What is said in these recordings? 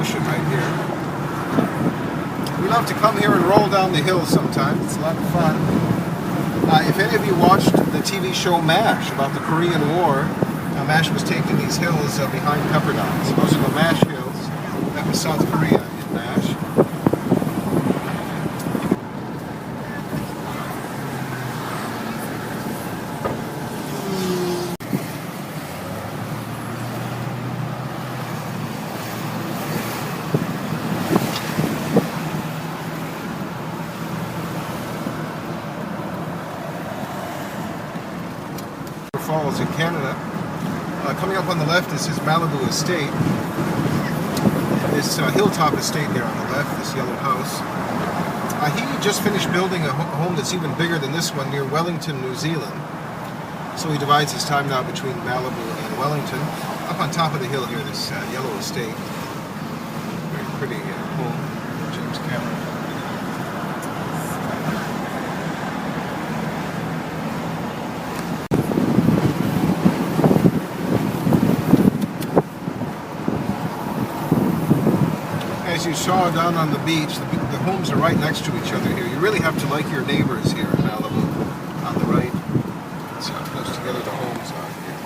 ocean right here. We love to come here and roll down the hill sometimes. It's a lot of fun. If any of you watched the TV show MASH about the Korean War, MASH was taking these hills behind Pepperdine. So those are the MASH hills. That was South Korea in MASH. Falls in Canada. Coming up on the left is his Malibu estate. This hilltop estate there on the left, this yellow house. He just finished building a home that's even bigger than this one near Wellington, New Zealand. So he divides his time now between Malibu and Wellington. Up on top of the hill here, this yellow estate. Very pretty home. James Cameron. As you saw down on the beach, the homes are right next to each other here. You really have to like your neighbors here in Malibu. On the right, it's close together, the homes are here.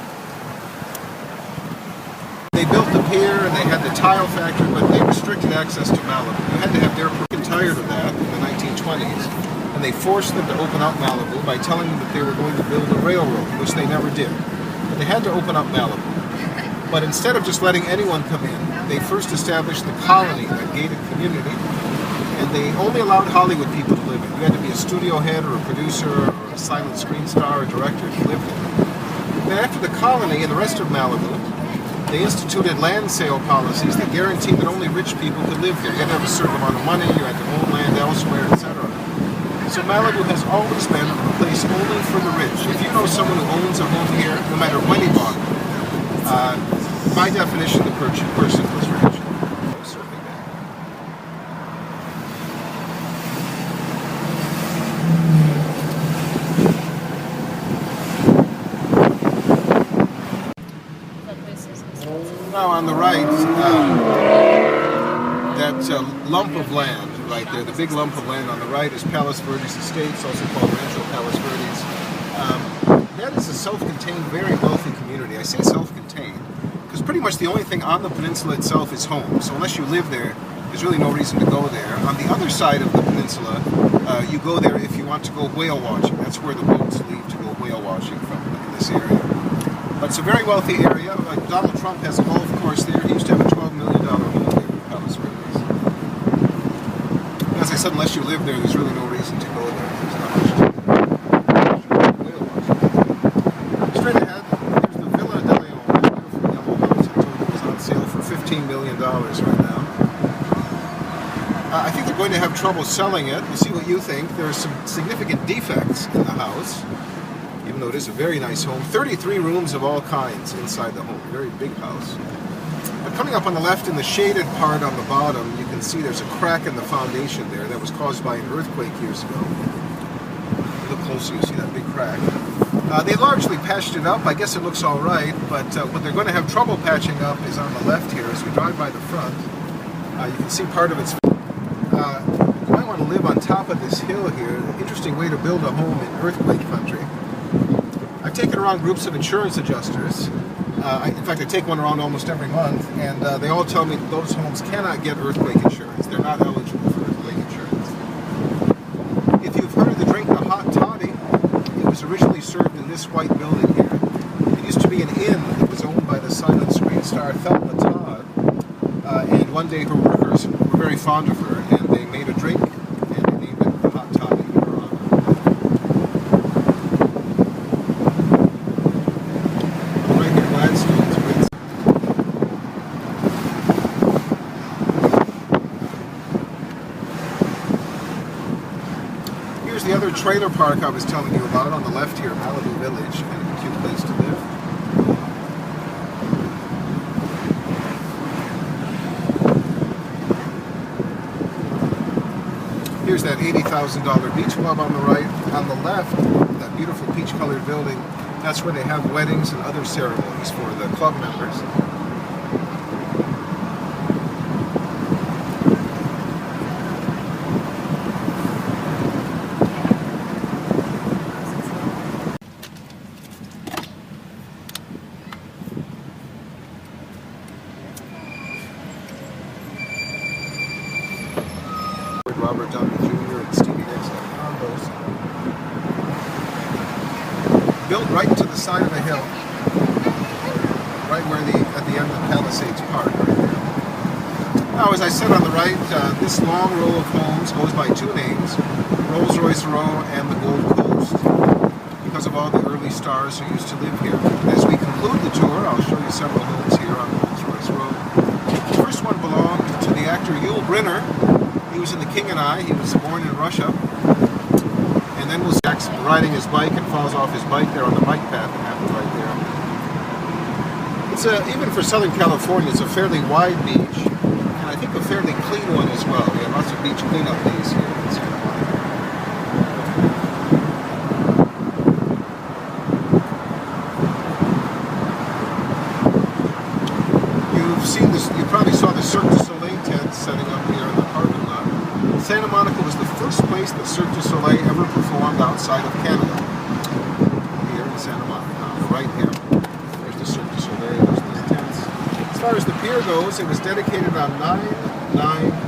They built the pier and they had the tile factory, but they restricted access to Malibu. You had to have their permit. Tired of that in the 1920s, and they forced them to open up Malibu by telling them that they were going to build a railroad, which they never did. But they had to open up Malibu. But instead of just letting anyone come in, they first established the colony, that gated community, and they only allowed Hollywood people to live in. You had to be a studio head or a producer or a silent screen star or director to live in. Then after the colony and the rest of Malibu, they instituted land sale policies that guaranteed that only rich people could live here. You had to have a certain amount of money, you had to own land elsewhere, etc. So Malibu has always been a place only for the rich. If you know someone who owns a home here, no matter when he bought it, by definition, the person was rich. Certainly bad. Now on the right, that lump of land right there, the big lump of land on the right is Palos Verdes Estates, also called Rancho Palos Verdes. That is a self-contained, very wealthy community. I say self-contained because pretty much the only thing on the peninsula itself is home. So unless you live there, there's really no reason to go there. On the other side of the peninsula, you go there if you want to go whale watching. That's where the boats leave to go whale watching from in this area. But it's a very wealthy area. Like Donald Trump has a golf course there. He used to have a $12 million home there in Palos Verdes. As I said, unless you live there, there's really no reason to go there. There's not much to do. Straight ahead, there's the Villa de Leon, that beautiful yellow house. I told you it was on sale for $15 million right now. I think they're going to have trouble selling it. We'll see what you think. There are some significant defects in the house, even though it is a very nice home. 33 rooms of all kinds inside the home. Very big house. But coming up on the left in the shaded part on the bottom, you can see there's a crack in the foundation there that was caused by an earthquake years ago. Look closely, you see that big crack. They largely patched it up. I guess it looks all right, but what they're going to have trouble patching up is on the left here. As we drive by the front, you can see part of its... you might want to live on top of this hill here. An interesting way to build a home in earthquake country. I've taken around groups of insurance adjusters. In fact, I take one around almost every month, and they all tell me that those homes cannot get earthquake insurance. They're not eligible for earthquake insurance. If you've heard of the drink, the hot toddy, it was originally served in this white building here. It used to be an inn that was owned by the silent screen star Thelma Todd, and one day her workers were very fond of her, and they made a drink, and they named it the hot toddy in her honor. Right here, Gladstone's Ritz. Here's the other trailer park I was telling you about on the left here, Malibu Village, kind of a cute place to live. Here's that $80,000 beach club on the right. On the left, that beautiful peach-colored building, that's where they have weddings and other ceremonies for the club members. Robert Downey Jr. and Stevie Nicks had condos. Built right to the side of a hill, right where at the end of Palisades Park, right there. Now, as I said on the right, this long row of homes goes by two names, Rolls-Royce Row and the Gold Coast, because of all the early stars who used to live here. As we conclude the tour, I'll show you several homes here on Rolls-Royce Row. The first one belonged to the actor Yul Brynner. He was in The King and I. He was born in Russia. And then was riding his bike and falls off his bike there on the bike path that happened right there. It's even for Southern California, it's a fairly wide beach, and I think a fairly clean one as well. We have lots of beach cleanup days here in Santa Monica. You've seen this. You probably saw the Cirque du Soleil tent setting up here in the parking lot. Santa Monica was the first place that Cirque du Soleil ever performed outside of Canada. Here in Santa Monica, on the right here. There's the Cirque du Soleil, there's these tents. As far as the pier goes, it was dedicated on 9/9/19.